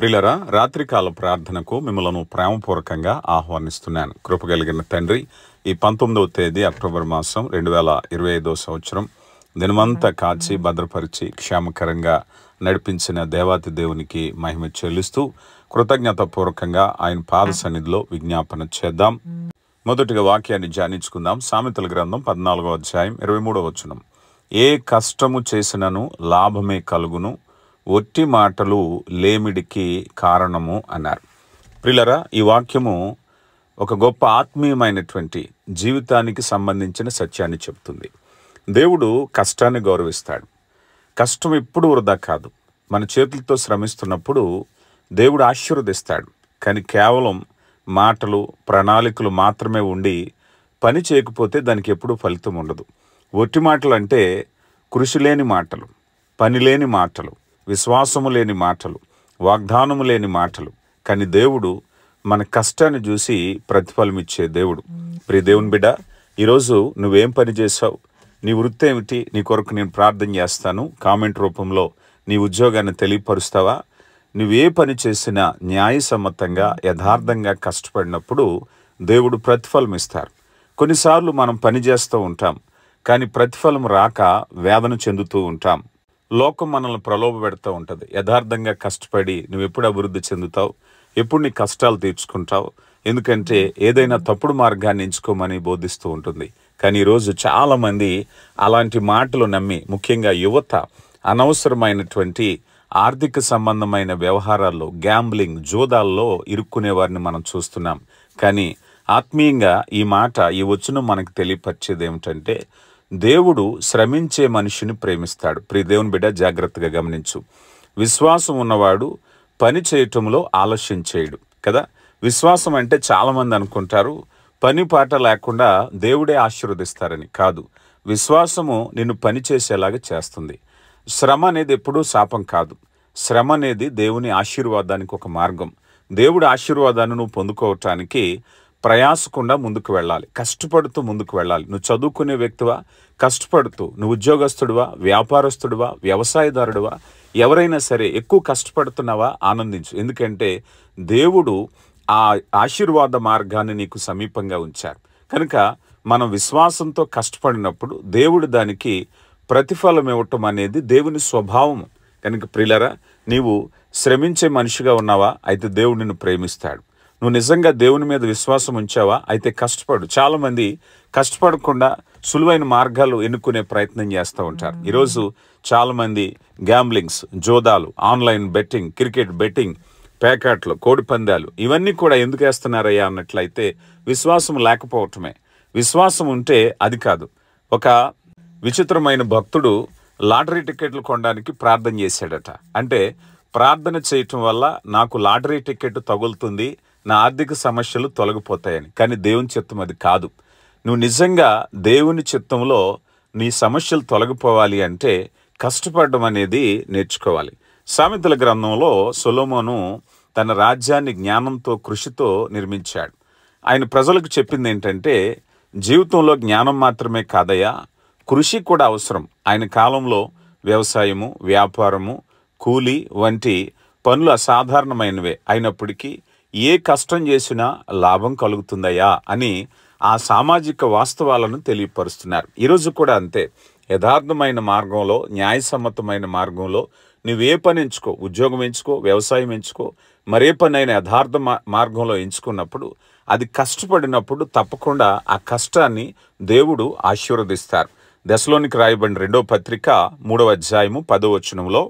ప్రియులారా, రాత్రికాల ప్రార్థనకు మిమ్మల్ని ప్రేమపూర్వకంగా ఆహ్వానిస్తున్నాను. కృపగలిగిన తండ్రి, ఈ 19వ తేదీ అక్టోబర్ మాసం 2025 సంవత్సరం దినమంతా కాచి భద్రపరిచి క్షేమకరంగా నడిపించిన దేవాతి దేవునికి మహిమ చెల్లిస్తూ కృతజ్ఞతాపూర్వకంగా ఆయన పాద సన్నిధిలో విజ్ఞాపన చేద్దాం. మొదటిగా వాక్యాన్ని ధ్యానించుకుందాం. సామెతల గ్రంథం 14వ అధ్యాయం 23వ వచనం. ఏ కష్టము చేసినను లాభమే కలుగును, ఒట్టి మాటలు లేమిడికి కారణము అన్నారు. ప్రియులారా, ఈ వాక్యము ఒక గొప్ప ఆత్మీయమైనటువంటి జీవితానికి సంబంధించిన సత్యాన్ని చెప్తుంది. దేవుడు కష్టాన్ని గౌరవిస్తాడు. కష్టం ఎప్పుడు వృధా కాదు. మన చేతులతో శ్రమిస్తున్నప్పుడు దేవుడు ఆశీర్వదిస్తాడు. కానీ కేవలం మాటలు, ప్రణాళికలు మాత్రమే ఉండి పని చేయకపోతే దానికి ఎప్పుడూ ఫలితం ఉండదు. ఒట్టి మాటలు అంటే కృషి లేని మాటలు, పని లేని మాటలు, విశ్వాసము లేని మాటలు, వాగ్దానము లేని మాటలు. కానీ దేవుడు మన కష్టాన్ని చూసి ప్రతిఫలం ఇచ్చే దేవుడు. ప్రియ దేవుని బిడ్డ, ఈరోజు నువ్వేం పని చేసావు, నీ వృత్తి ఏమిటి, నీ కొరకు నేను ప్రార్థన చేస్తాను. కామెంట్ రూపంలో నీ ఉద్యోగాన్ని తెలియపరుస్తావా? నువ్వే పని చేసినా న్యాయసమ్మతంగా యథార్థంగా కష్టపడినప్పుడు దేవుడు ప్రతిఫలం ఇస్తారు. కొన్నిసార్లు మనం పని చేస్తూ ఉంటాం, కానీ ప్రతిఫలం రాక వేదన చెందుతూ ఉంటాం. లోకం మనల్ని ప్రలోభ పెడుతూ ఉంటుంది. యథార్థంగా కష్టపడి నువ్వు ఎప్పుడు అభివృద్ధి చెందుతావు, ఎప్పుడు నీ కష్టాలు తీర్చుకుంటావు, ఎందుకంటే ఏదైనా తప్పుడు మార్గాన్ని ఎంచుకోమని బోధిస్తూ ఉంటుంది. కానీ ఈరోజు చాలామంది అలాంటి మాటలు నమ్మి, ముఖ్యంగా యువత అనవసరమైనటువంటి ఆర్థిక సంబంధమైన వ్యవహారాల్లో, గ్యాంబ్లింగ్, జోదాల్లో ఇరుక్కునే వారిని మనం చూస్తున్నాం. కానీ ఆత్మీయంగా ఈ వచనం మనకు తెలియపరిచేది ఏమిటంటే, దేవుడు శ్రమించే మనిషిని ప్రేమిస్తాడు. ప్రియ దేవుని బిడ్డ, జాగ్రత్తగా గమనించు. విశ్వాసం ఉన్నవాడు పని చేయటంలో ఆలస్యం చేయడు కదా. విశ్వాసం అంటే చాలామంది అనుకుంటారు పని పాట లేకుండా దేవుడే ఆశీర్వదిస్తారని. కాదు, విశ్వాసము నిన్ను పని చేసేలాగా చేస్తుంది. శ్రమ అనేది ఎప్పుడూ శాపం కాదు. శ్రమ అనేది దేవుని ఆశీర్వాదానికి ఒక మార్గం. దేవుడి ఆశీర్వాదాన్ని నువ్వు పొందుకోవటానికి ప్రయాసకుండా ముందుకు వెళ్ళాలి, కష్టపడుతూ ముందుకు వెళ్ళాలి. నువ్వు చదువుకునే వ్యక్తివా, కష్టపడుతూ, నువ్వు ఉద్యోగస్తుడివా, వ్యాపారస్తుడివా, వ్యవసాయదారుడివా, ఎవరైనా సరే ఎక్కువ కష్టపడుతున్నావా, ఆనందించు. ఎందుకంటే దేవుడు ఆ ఆశీర్వాద మార్గాన్ని నీకు సమీపంగా ఉంచారు. కనుక మనం విశ్వాసంతో కష్టపడినప్పుడు దేవుడు దానికి ప్రతిఫలం ఇవ్వటం అనేది దేవుని స్వభావం. కనుక ప్రియులారా, నీవు శ్రమించే మనిషిగా ఉన్నావా, అయితే దేవుడు నిన్ను ప్రేమిస్తాడు. నువ్వు నిజంగా దేవుని మీద విశ్వాసం ఉంచావా, అయితే కష్టపడు. చాలామంది కష్టపడకుండా సులువైన మార్గాలు ఎన్నుకునే ప్రయత్నం చేస్తూ ఉంటారు. ఈరోజు చాలామంది గ్యాంబ్లింగ్స్, జోదాలు, ఆన్లైన్ బెట్టింగ్, క్రికెట్ బెట్టింగ్, పేకాట్లు, కోడిపందాలు, ఇవన్నీ కూడా ఎందుకు వేస్తున్నారయ్యా అన్నట్లయితే విశ్వాసం లేకపోవటమే. విశ్వాసం ఉంటే అది కాదు. ఒక విచిత్రమైన భక్తుడు లాటరీ టికెట్లు కొనడానికి ప్రార్థన చేశాడట. అంటే ప్రార్థన చేయటం వల్ల నాకు లాటరీ టికెట్ తగులుతుంది, నా ఆర్థిక సమస్యలు తొలగిపోతాయని. కానీ దేవుని చిత్తం అది కాదు. నువ్వు నిజంగా దేవుని చిత్తంలో నీ సమస్యలు తొలగిపోవాలి అంటే కష్టపడడం అనేది నేర్చుకోవాలి. సామెతల గ్రంథంలో సొలొమోను తన రాజ్యాన్ని జ్ఞానంతో, కృషితో నిర్మించాడు. ఆయన ప్రజలకు చెప్పింది ఏంటంటే, జీవితంలో జ్ఞానం మాత్రమే కాదయ్యా, కృషి కూడా అవసరం. ఆయన కాలంలో వ్యవసాయము, వ్యాపారము, కూలీ వంటి పనులు అసాధారణమైనవే అయినప్పటికీ ఏ కష్టం చేసినా లాభం కలుగుతుందయ్యా అని ఆ సామాజిక వాస్తవాలను తెలియపరుస్తున్నారు. ఈరోజు కూడా అంతే. యథార్థమైన మార్గంలో, న్యాయసమ్మతమైన మార్గంలో నువ్వే పని ఎంచుకో, ఉద్యోగం ఎంచుకో, వ్యవసాయం ఎంచుకో, మరే పనైనా యథార్థ మార్గంలో ఎంచుకున్నప్పుడు, అది కష్టపడినప్పుడు తప్పకుండా ఆ కష్టాన్ని దేవుడు ఆశీర్వదిస్తారు. దశలోనికి రాయబడిన 2వ పత్రిక 3వ అధ్యాయము 10వ వచనంలో,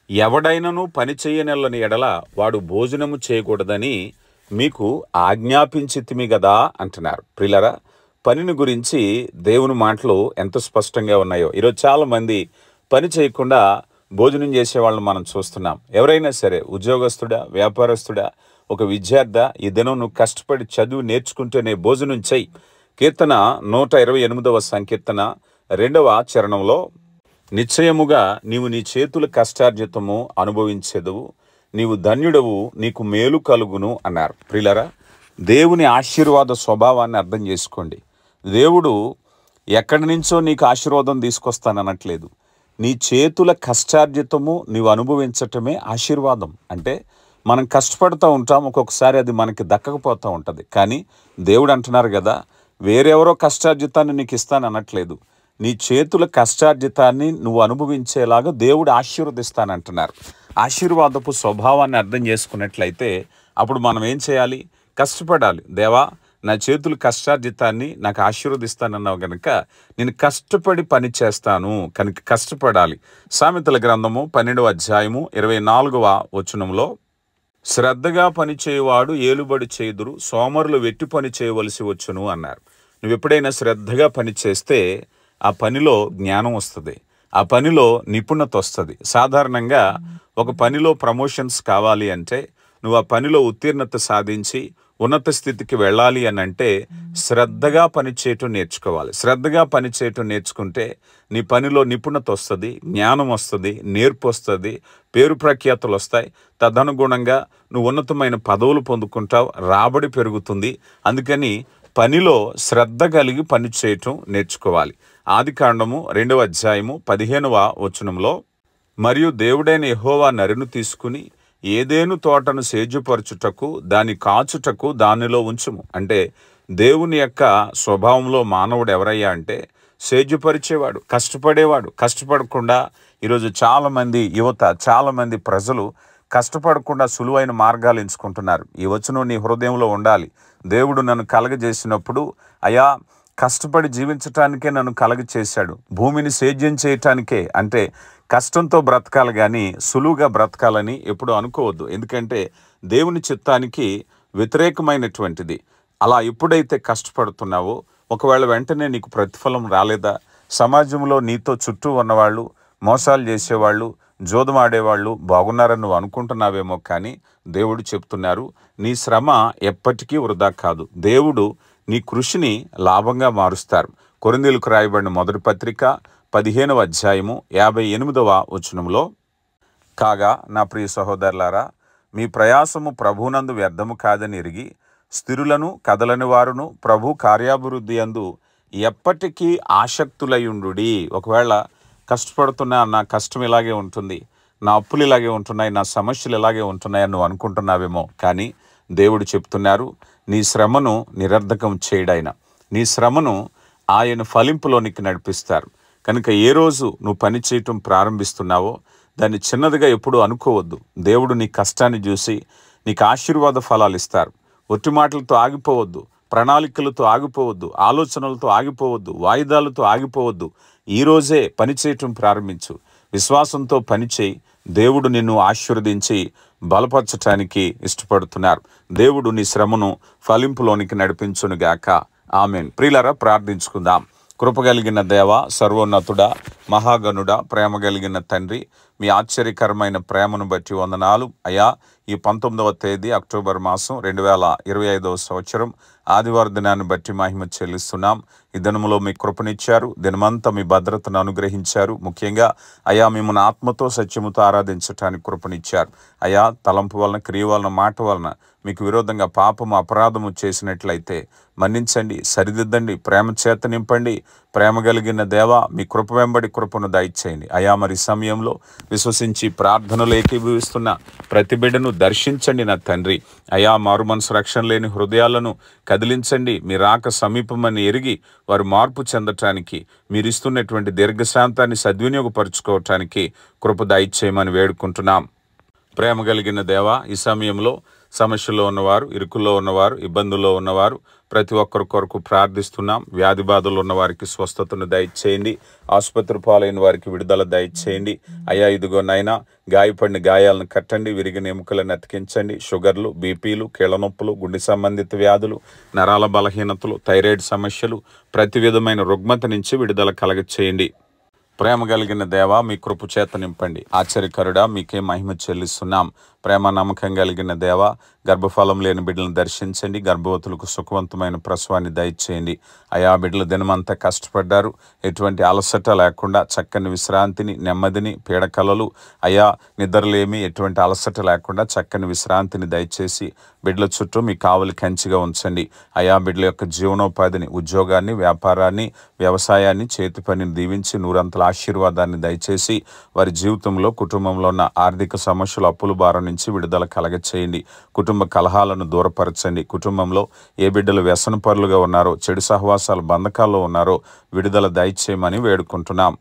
ఎవడైనను పని చేయనల్లని ఎడల వాడు భోజనము చేయకూడదని మీకు ఆజ్ఞాపించితిమి గదా అంటున్నారు. ప్రియులారా, పనిని గురించి దేవుని మాటలు ఎంత స్పష్టంగా ఉన్నాయో. ఈరోజు చాలామంది పని చేయకుండా భోజనం చేసేవాళ్ళని మనం చూస్తున్నాం. ఎవరైనా సరే, ఉద్యోగస్తుడా, వ్యాపారస్తుడా, ఒక విద్యార్థి, ఈ దినం నువ్వు కష్టపడి చదువు నేర్చుకుంటేనే భోజనం చెయ్యి. కీర్తన 128వ సంకీర్తన 2వ చరణంలో, నిశ్చయముగా నీవు నీ చేతుల కష్టార్జితము అనుభవించెదవు, నీవు ధన్యుడవు, నీకు మేలు కలుగును అన్నారు. ప్రియులారా, దేవుని ఆశీర్వాద స్వభావాన్ని అర్థం చేసుకోండి. దేవుడు ఎక్కడి నుంచో నీకు ఆశీర్వాదం తీసుకొస్తాననట్లేదు. నీ చేతుల కష్టార్జితము నీవు అనుభవించటమే ఆశీర్వాదం. అంటే మనం కష్టపడుతూ ఉంటాం, ఒక్కొక్కసారి అది మనకి దక్కకపోతూ ఉంటుంది. కానీ దేవుడు అంటున్నారు కదా, వేరెవరో కష్టార్జితాన్ని నీకు ఇస్తాను అనట్లేదు. నీ చేతుల కష్టార్జితాన్ని నువ్వు అనుభవించేలాగా దేవుడు ఆశీర్వదిస్తానంటున్నారు. ఆశీర్వాదపు స్వభావాన్ని అర్థం చేసుకున్నట్లయితే అప్పుడు మనం ఏం చేయాలి? కష్టపడాలి. దేవా, నా చేతుల కష్టార్జితాన్ని నాకు ఆశీర్వదిస్తానన్నావు కనుక నేను కష్టపడి పని చేస్తాను, కనుక కష్టపడాలి. సామెతల గ్రంథము 12వ అధ్యాయము 24వ వచనంలో, శ్రద్ధగా పని చేయవాడు ఏలుబడి చేయుదురు, సోమరులు వెట్టి పని చేయవలసి వచ్చును అన్నారు. నువ్వు ఎప్పుడైనా శ్రద్ధగా పని చేస్తే ఆ పనిలో జ్ఞానం వస్తుంది, ఆ పనిలో నిపుణత వస్తుంది. సాధారణంగా ఒక పనిలో ప్రమోషన్స్ కావాలి అంటే, నువ్వు ఆ పనిలో ఉత్తీర్ణత సాధించి ఉన్నత స్థితికి వెళ్ళాలి అని అంటే శ్రద్ధగా పనిచేయటం నేర్చుకోవాలి. శ్రద్ధగా పనిచేయటం నేర్చుకుంటే నీ పనిలో నిపుణత వస్తుంది, జ్ఞానం వస్తుంది, నేర్పు వస్తుంది, పేరు ప్రఖ్యాతులు వస్తాయి. తదనుగుణంగా నువ్వు ఉన్నతమైన పదవులు పొందుకుంటావు, రాబడి పెరుగుతుంది. అందుకని పనిలో శ్రద్ధ కలిగి పని చేయటం నేర్చుకోవాలి. ఆదికాండము 2వ అధ్యాయము 15వ వచనంలో, మరియు దేవుడైన యెహోవా నరుని తీసుకుని ఏదేను తోటను సేద్యపరచుటకు దాని కాచుటకు దానిలో ఉంచుము. అంటే దేవుని యొక్క స్వభావంలో మానవుడు ఎవరయ్యా అంటే సేద్యపరిచేవాడు, కష్టపడేవాడు. కష్టపడకుండా ఈరోజు చాలామంది యువత, చాలామంది ప్రజలు కష్టపడకుండా సులువైన మార్గాలు ఎంచుకుంటున్నారు. ఈ వచనం నీ హృదయంలో ఉండాలి. దేవుడు నన్ను కలగజేసినప్పుడు, అయా కష్టపడి జీవించటానికే నన్ను కలగచేశాడు, భూమిని సేద్యం చేయటానికే, అంటే కష్టంతో బ్రతకాలి కానీ సులువుగా బ్రతకాలని ఎప్పుడు అనుకోవద్దు. ఎందుకంటే దేవుని చిత్తానికి వ్యతిరేకమైనటువంటిది. అలా ఎప్పుడైతే కష్టపడుతున్నావో, ఒకవేళ వెంటనే నీకు ప్రతిఫలం రాలేదా? సమాజంలో నీతో చుట్టూ ఉన్నవాళ్ళు, మోసాలు చేసేవాళ్ళు, జోదం ఆడేవాళ్ళు బాగున్నారని నువ్వు అనుకుంటున్నావేమో, కానీ దేవుడు చెప్తున్నారు, నీ శ్రమ ఎప్పటికీ వృధా కాదు. దేవుడు నీ కృషిని లాభంగా మారుస్తారు. కొరింథీయులకు రాయబడిన మొదటి పత్రిక 15వ అధ్యాయము 58వ వచనంలో, కాగా నా ప్రియ సహోదరులారా, మీ ప్రయాసము ప్రభువునందు వ్యర్థము కాదని ఎరిగి స్థిరులను కదలని వారును ప్రభు కార్యాభివృద్ధి యందు ఎప్పటికీ ఆసక్తులయుండుడి. ఒకవేళ కష్టపడుతున్నా, నా కష్టం ఇలాగే ఉంటుంది, నా అప్పులు ఇలాగే ఉంటున్నాయి, నా సమస్యలు ఇలాగే ఉంటున్నాయని నువ్వు అనుకుంటున్నావేమో, కానీ దేవుడు చెప్తున్నారు, నీ శ్రమను నిరర్ధకం చేయడాయన, నీ శ్రమను ఆయన ఫలింపులోనికి నడిపిస్తారు. కనుక ఏ రోజు నువ్వు పని చేయటం ప్రారంభిస్తున్నావో దాన్ని చిన్నదిగా ఎప్పుడూ అనుకోవద్దు. దేవుడు నీ కష్టాన్ని చూసి నీకు ఆశీర్వాద ఫలాలు ఇస్తారు. ఒట్టి మాటలతో ఆగిపోవద్దు, ప్రణాళికలతో ఆగిపోవద్దు, ఆలోచనలతో ఆగిపోవద్దు, వాయిదాలతో ఆగిపోవద్దు. ఈరోజే పని చేయటం ప్రారంభించు. విశ్వాసంతో పనిచేయి. దేవుడు నిన్ను ఆశీర్వదించి బలపరచటానికి ఇష్టపడుతున్నారు. దేవుడు నీ శ్రమను ఫలింపులోనికి నడిపించునుగాక. ఆమెన్. ప్రియులారా, ప్రార్థించుకుందాం. కృపగలిగిన దేవ, సర్వోన్నతుడా, మహాగణుడా, ప్రేమ కలిగిన తండ్రి, మీ ఆశ్చర్యకరమైన ప్రేమను బట్టి వందనాలు అయ్యా. ఈ 19వ తేదీ అక్టోబర్ మాసం 2025వ సంవత్సరం ఆదివారం దినాన్ని బట్టి మహిమ చెల్లిస్తున్నాం. ఈ దినములో మీ కృపనిచ్చారు, దినమంతా మీ భద్రతను అనుగ్రహించారు. ముఖ్యంగా అయా, మిమ్మల్ని ఆత్మతో సత్యముతో ఆరాధించటానికి కృపనిచ్చారు. అయా, తలంపు వలన, క్రియ వలన, మాట వలన మీకు విరోధంగా పాపము, అపరాధము చేసినట్లయితే మన్నించండి, సరిదిద్దండి, ప్రేమ చేత నింపండి. ప్రేమ కలిగిన దేవ, మీ కృప వెంబడి కృపను దయచేయండి అయా. మరి సమయంలో విశ్వసించి ప్రార్థనలు ఏకీభవిస్తున్న ప్రతి బిడ్డను దర్శించండి నా తండ్రి. అయా, మారు మనసు రక్షణ లేని హృదయాలను కదిలించండి. మీ రాక సమీపమని ఎరిగి వారు మార్పు చెందటానికి, మీరు ఇస్తున్నటువంటి దీర్ఘశాంతాన్ని సద్వినియోగపరుచుకోవటానికి కృప దయచేయమని వేడుకుంటున్నాం. ప్రేమ కలిగిన దేవ, ఈ సమయంలో సమస్యల్లో ఉన్నవారు, ఇరుకుల్లో ఉన్నవారు, ఇబ్బందుల్లో ఉన్నవారు ప్రతి ఒక్కరి కొరకు ప్రార్థిస్తున్నాం. వ్యాధి బాధలు ఉన్న వారికి స్వస్థతను దయచేయండి. ఆసుపత్రి పాలైన వారికి విడుదల దయచేయండి అయ్యా. ఇదిగో నైనా, గాయపడిన గాయాలను కట్టండి, విరిగిన ఎముకలను అతికించండి. షుగర్లు, బీపీలు, కీళ్ళ నొప్పులు, గుండె సంబంధిత వ్యాధులు, నరాల బలహీనతలు, థైరాయిడ్ సమస్యలు, ప్రతి విధమైన రుగ్మత నుంచి విడుదల కలగచేయండి. ప్రేమ కలిగిన దేవ, మీ కృప చేత నింపండి. ఆశ్చర్యకరుడా, మీకే మహిమ చెల్లిస్తున్నాం. ప్రేమ నమ్మకం కలిగిన దేవ, గర్భఫలం లేని బిడ్డలను దర్శించండి. గర్భవతులకు సుఖవంతమైన ప్రసవాన్ని దయచేయండి అయా. బిడ్డలు దినమంతా కష్టపడ్డారు, ఎటువంటి అలసట లేకుండా చక్కని విశ్రాంతిని, నెమ్మదిని, పీడకలలు అయా, నిద్రలేమి, ఎటువంటి అలసట లేకుండా చక్కని విశ్రాంతిని దయచేసి బిడ్డల చుట్టూ మీ కావలి కంచిగా ఉంచండి అయా. బిడ్డల యొక్క జీవనోపాధిని, ఉద్యోగాన్ని, వ్యాపారాన్ని, వ్యవసాయాన్ని, చేతి పనిని దీవించి నూరంతల ఆశీర్వాదాన్ని దయచేసి వారి జీవితంలో, కుటుంబంలో ఉన్న ఆర్థిక సమస్యలు, అప్పుల భారం నుంచి విడుదల కలగచేయండి. కుటుంబ కలహాలను దూరపరచండి. కుటుంబంలో ఏ బిడ్డలు వ్యసనపరులుగా ఉన్నారో, చెడు సహవాసాల బంధకాల్లో ఉన్నారో విడుదల దయచేయమని వేడుకుంటున్నాం.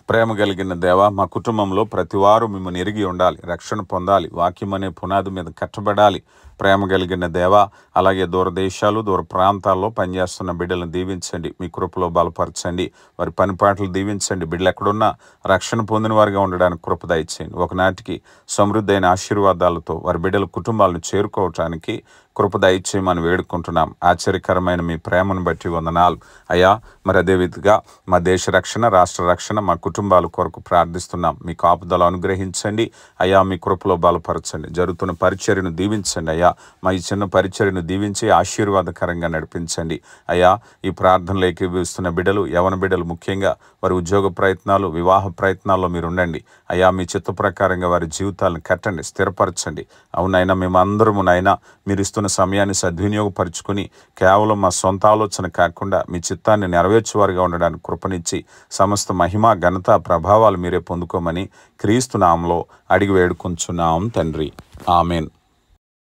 ప్రేమ కలిగిన దేవా, మా కుటుంబంలో ప్రతివారు మిమ్మల్ని ఎరిగి ఉండాలి, రక్షణ పొందాలి, వాక్యం అనే పునాది మీద కట్టబడాలి. ప్రేమ కలిగిన దేవా, అలాగే దూరదేశాలు, దూర ప్రాంతాల్లో పనిచేస్తున్న బిడ్డలను దీవించండి, మీ కృపలో బలపరచండి. వారి పనిపాట్లు దీవించండి. బిడ్డలు ఎక్కడున్నా రక్షణ పొందిన వారిగా ఉండడానికి కృప దయచేయండి. ఒకనాటికి సమృద్ధి అయిన ఆశీర్వాదాలతో వారి బిడ్డల కుటుంబాలను చేరుకోవటానికి కృప దయచేయమని వేడుకుంటున్నాం. ఆశ్చర్యకరమైన మీ ప్రేమను బట్టి వందనాలు అయ్యా. మరి అదేవిధంగా మా దేశ రక్షణ, రాష్ట్ర రక్షణ, మా కుటుంబాల కొరకు ప్రార్థిస్తున్నాం. మీ కాపుదల అనుగ్రహించండి అయ్యా. మీ కృపలో బలపరచండి. జరుగుతున్న పరిచర్యను దీవించండి అయ్యా. మా ఈ చిన్న పరిచర్యను దీవించి ఆశీర్వాదకరంగా నడిపించండి అయ్యా. ఈ ప్రార్థనలు ఏకీభవిస్తున్న బిడ్డలు, యవన బిడ్డలు ముఖ్యంగా వారి ఉద్యోగ ప్రయత్నాలు, వివాహ ప్రయత్నాల్లో మీరు ఉండండి అయ్యా. మీ చిత్త ప్రకారంగా వారి జీవితాలను కట్టండి, స్థిరపరచండి. అవునైనా మేమందరము నైనా మీరు ఇస్తున్న సమయాన్ని సద్వినియోగపరుచుకుని కేవలం మా సొంత ఆలోచన కాకుండా మీ చిత్తాన్ని నెరవేర్చేవారుగా ఉండడానికి కృపనిచ్చి సమస్త మహిమ, ఘనత, ప్రభావాలు మీరే పొందుకోమని క్రీస్తు నామములో అడిగి వేడుకొంచున్నాం తండ్రి. ఆమేన్.